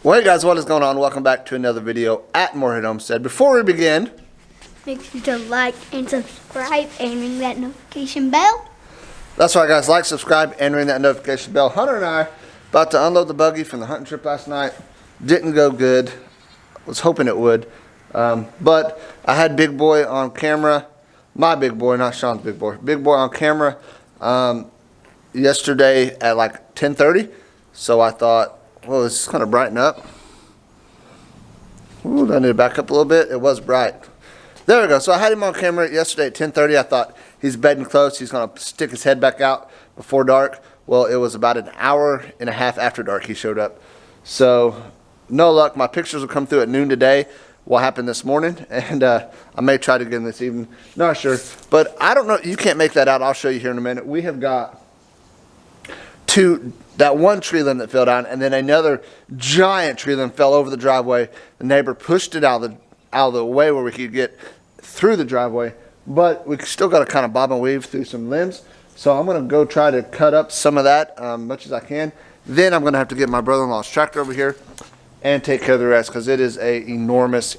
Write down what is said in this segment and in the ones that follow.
Well, hey guys, what is going on? Welcome back to another video at Homestead. Before we begin, make sure to like and subscribe and ring that notification bell. That's right guys, like, subscribe, and ring that notification bell. Hunter and I about to unload the buggy from the hunting trip last night. Didn't go good. Was hoping it would. But I had Big Boy on camera. My Big Boy, not Sean's Big Boy. Big Boy on camera yesterday at like 10:30. So I thought, well, it's kind of brighten up. Ooh, do I need to back up a little bit? It was bright. There we go. So I had him on camera yesterday at 10:30. I thought he's bedding close. He's going to stick his head back out before dark. Well, it was about an hour and a half after dark he showed up. So no luck. My pictures will come through at noon today. What happened this morning, and I may try to get him this evening. Not sure. But I don't know. You can't make that out. I'll show you here in a minute. We have got that one tree limb that fell down, and then another giant tree limb fell over the driveway. The neighbor pushed it out of the way where we could get through the driveway, but we still got to kind of bob and weave through some limbs. So I'm going to go try to cut up some of that much as I can. Then I'm going to have to get my brother-in-law's tractor over here and take care of the rest because it is a enormous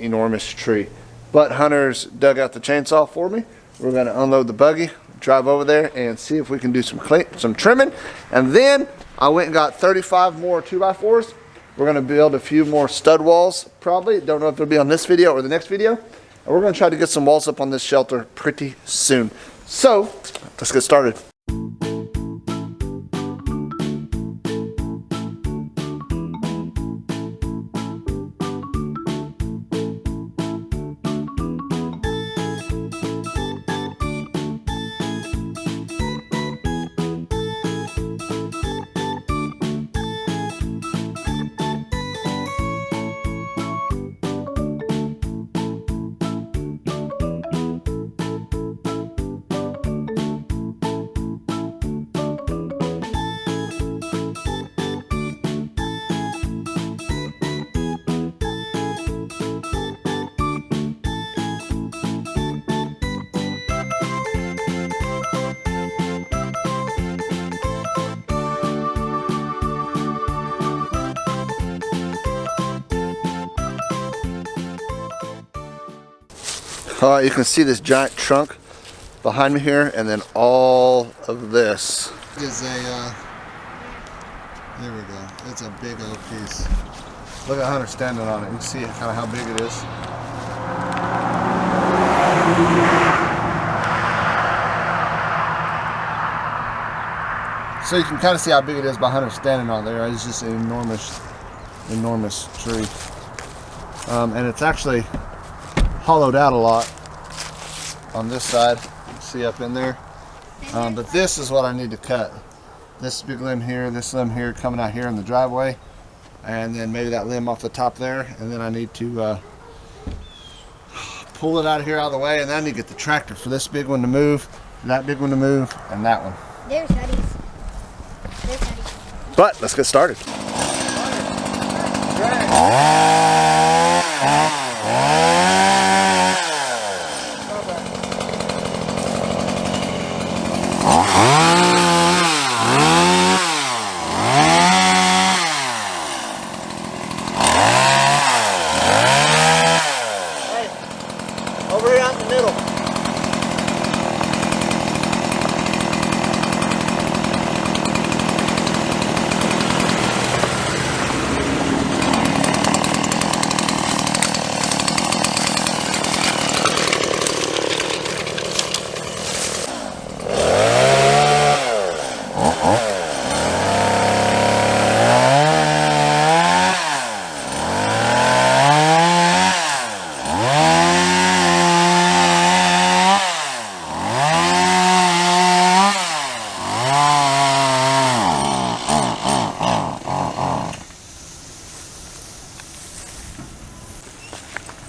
tree. But Hunter's dug out the chainsaw for me. We're going to unload the buggy, drive over there and see if we can do some trimming. And then I went and got 35 more 2x4s. We're going to build a few more stud walls probably. Don't know if it'll be on this video or the next video. And we're going to try to get some walls up on this shelter pretty soon. So let's get started. You can see this giant trunk behind me here, and then all of this is a, there we go, it's a big old piece. Look at Hunter standing on it. You can see kind of how big it is. So you can kind of see how big it is by Hunter standing on there. It's just an enormous tree. And it's actually hollowed out a lot on this side. You can see up in there. But this is what I need to cut. This big limb here, this limb here coming out here in the driveway, and then maybe that limb off the top there, and then I need to pull it out of here out of the way, and then I need to get the tractor for this big one to move, that big one to move, and that one. There's Huddies. There's Huddies. But let's get started. Over here out in the middle.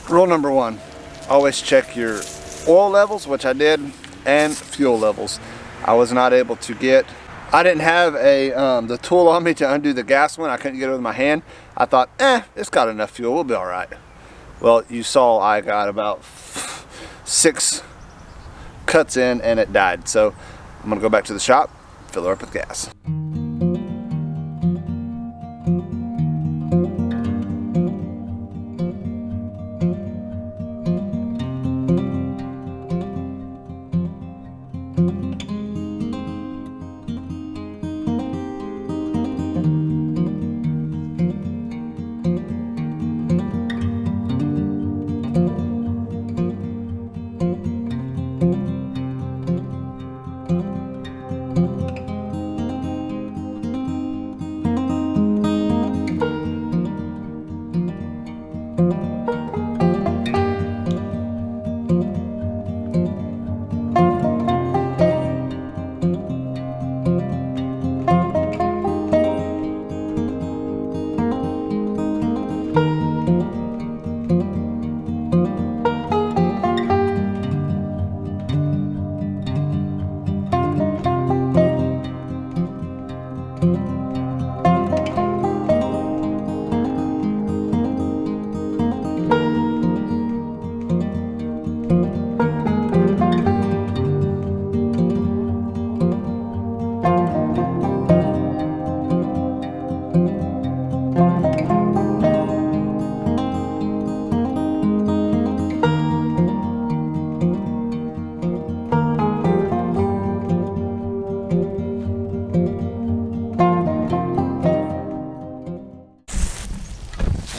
Rule number one, always check your oil levels, which I did, and fuel levels. I was not able to get, I didn't have the tool on me to undo the gas one. I couldn't get it with my hand. I thought, it's got enough fuel, we'll be all right. Well, you saw I got about 6 cuts in and it died. So I'm gonna go back to the shop, fill her up with gas.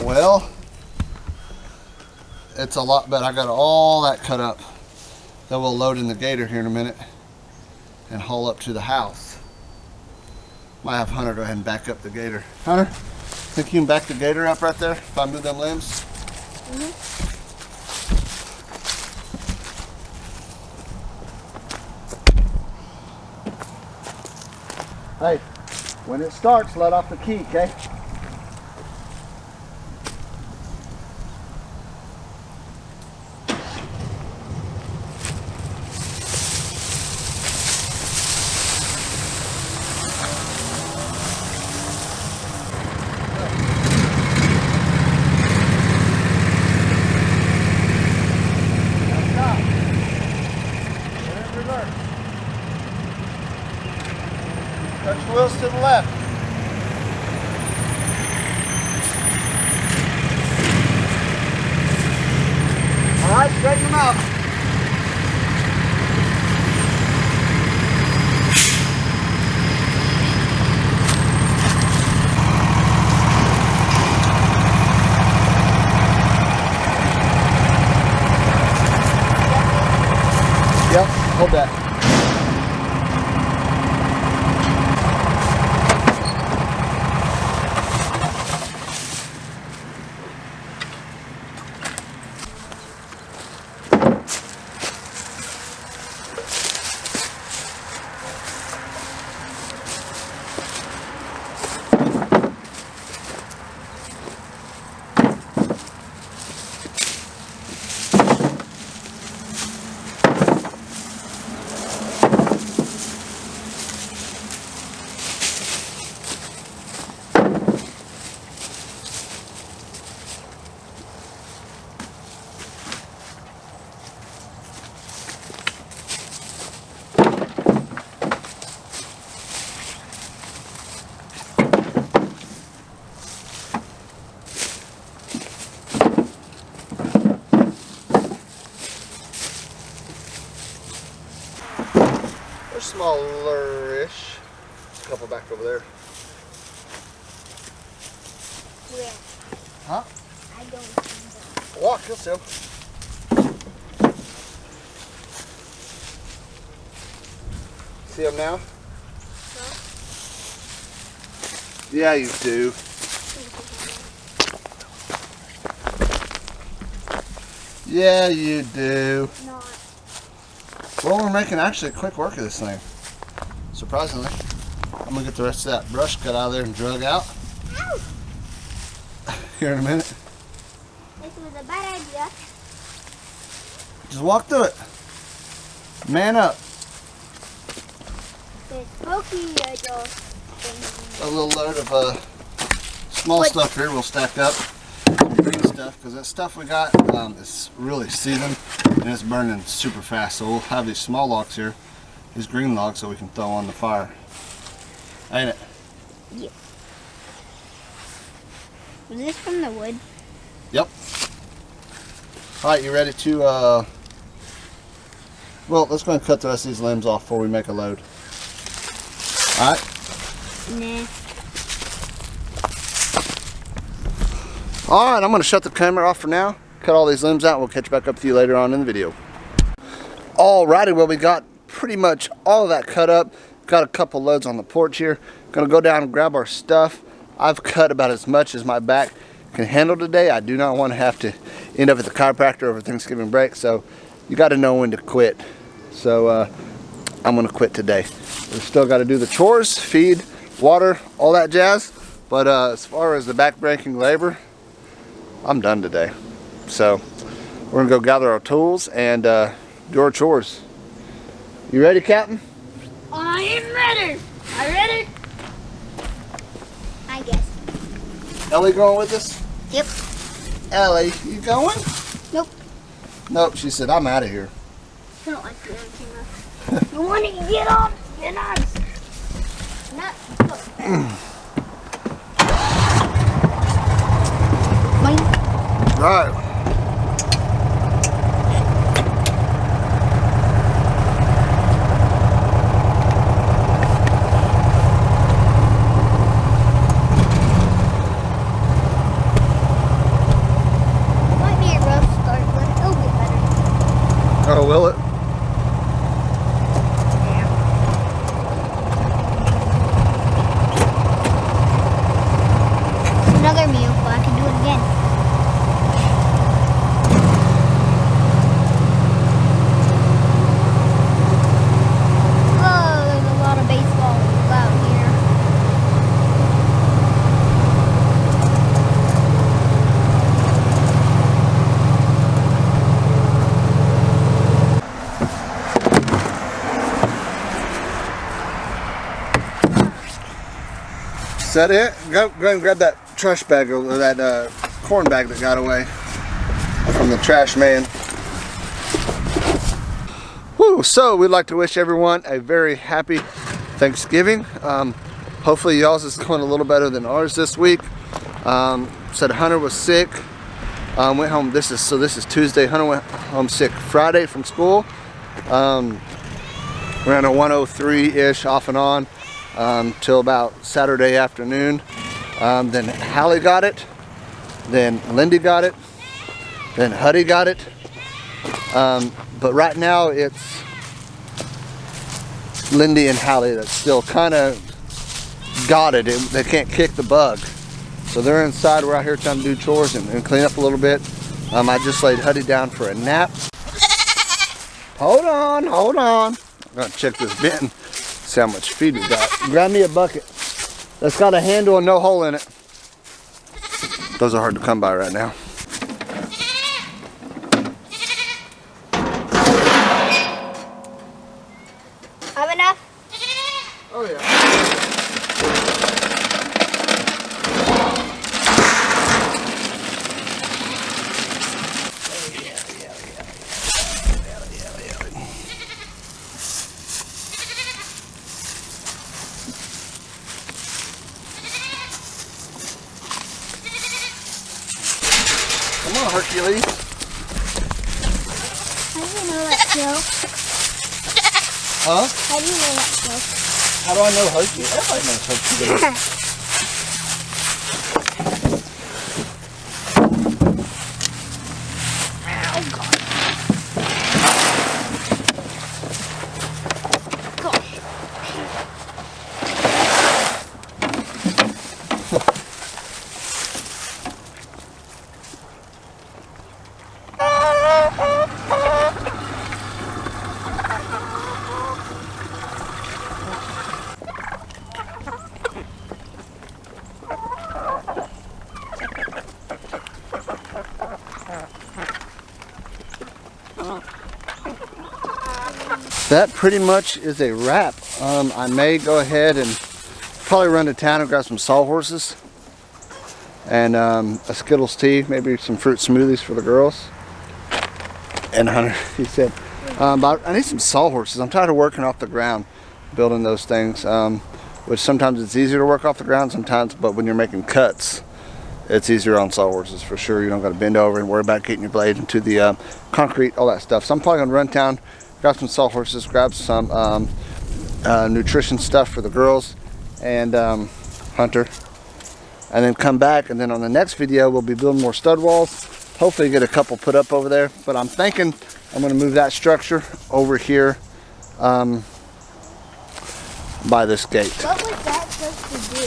Well, it's a lot better. I got all that cut up. Then we'll load in the gator here in a minute and haul up to the house. Might have Hunter go ahead and back up the gator. Hunter, think you can back the gator up right there if I move them limbs? Hey, when it starts, let off the key, okay? Touch the wheels to the left. All right, straighten them out. Yep, hold that. They're smaller-ish. A couple back over there. Where? Huh? I don't see them. Walk, you'll see 'em. See them now? No. Yeah, you do. Yeah, you do. Not. Well, we're making actually quick work of this thing. Surprisingly. I'm gonna get the rest of that brush cut out of there and drug out. Ow! Here in a minute. This was a bad idea. Just walk through it. Man up. It's poking little A little load of small What? stuff here we'll stack up. Green stuff, because that stuff we got is really seasoned and it's burning super fast. So we'll have these small logs here, these green logs, so we can throw on the fire. Ain't it? Yeah. Was this from the wood? Yep. Alright, you ready to, well, let's go and cut the rest of these limbs off before we make a load. Alright? Nah. Alright, I'm going to shut the camera off for now. Cut all these limbs out. We'll catch back up with you later on in the video. Alrighty, well, we got pretty much all of that cut up. Got a couple loads on the porch here. Gonna go down and grab our stuff. I've cut about as much as my back can handle today. I do not want to have to end up at the chiropractor over Thanksgiving break, so you got to know when to quit. So I'm gonna quit today. We still got to do the chores, feed, water, all that jazz. But as far as the back-breaking labor, I'm done today. So we're gonna go gather our tools and do our chores. You ready, Captain? I am ready. Are you ready? Ellie going with us? Yep. Ellie, you going? Nope. Nope, she said, I'm out of here. I don't like being on camera. You want to get on? Get on. Not. Right. Might be a rough start, but it'll get better. Oh, will it? Yeah. It's another meal, but I can do it again. Oh, there's a lot of baseball out here. Is that it? Go and grab that trash bag or that corn bag that got away from the trash man. Woo, so we'd like to wish everyone a very happy Thanksgiving. Hopefully y'all's is going a little better than ours this week. Said Hunter was sick. Went home. This is Tuesday. Hunter went home sick Friday from school. Around a 1:03-ish off and on till about Saturday afternoon. Then Hallie got it. Then Lindy got it. Then Huddy got it. But right now it's Lindy and Hallie that still kind of got it. They can't kick the bug. So they're inside. We're out here trying to do chores and clean up a little bit. I just laid Huddy down for a nap. Hold on. I'm gonna check this bin, see how much feed we got. Grab me a bucket that's got a handle and no hole in it. Those are hard to come by right now. Have enough? Oh yeah. Come on, Hercules. How do you know that joke? Huh? How do you know that joke? How do I know Hercules? Everybody knows Hercules. That pretty much is a wrap. I may go ahead and probably run to town and grab some sawhorses and a Skittles tea, maybe some fruit smoothies for the girls. And Hunter, he said, I need some sawhorses. I'm tired of working off the ground, building those things, which sometimes it's easier to work off the ground sometimes, but when you're making cuts, it's easier on sawhorses for sure. You don't got to bend over and worry about getting your blade into the concrete, all that stuff. So I'm probably going to run down, grab some sawhorses, grab some nutrition stuff for the girls and Hunter, and then come back, and then on the next video we'll be building more stud walls. Hopefully get a couple put up over there, but I'm thinking I'm going to move that structure over here by this gate. What was that supposed to do?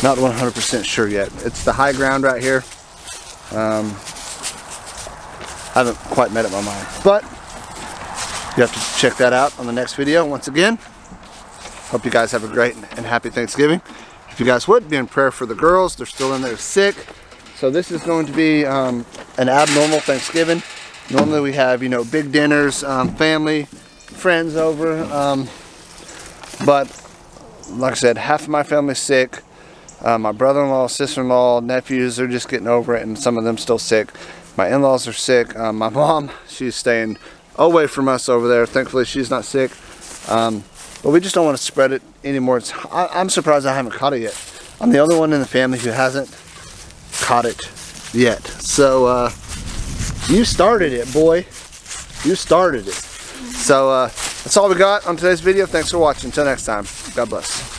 Not 100% sure yet. It's the high ground right here. I haven't quite made up my mind, but you have to check that out on the next video. Once again, hope you guys have a great and happy Thanksgiving. If you guys would, be in prayer for the girls. They're still in there sick. So this is going to be an abnormal Thanksgiving. Normally we have, you know, big dinners, family, friends over. But like I said, half of my family's sick. My brother-in-law, sister-in-law, nephews, they're just getting over it, and some of them still sick. My in-laws are sick. My mom, she's staying away from us over there. Thankfully, she's not sick. But we just don't want to spread it anymore. I'm surprised I haven't caught it yet. I'm the only one in the family who hasn't caught it yet. So you started it, boy. You started it. So that's all we got on today's video. Thanks for watching. Until next time, God bless.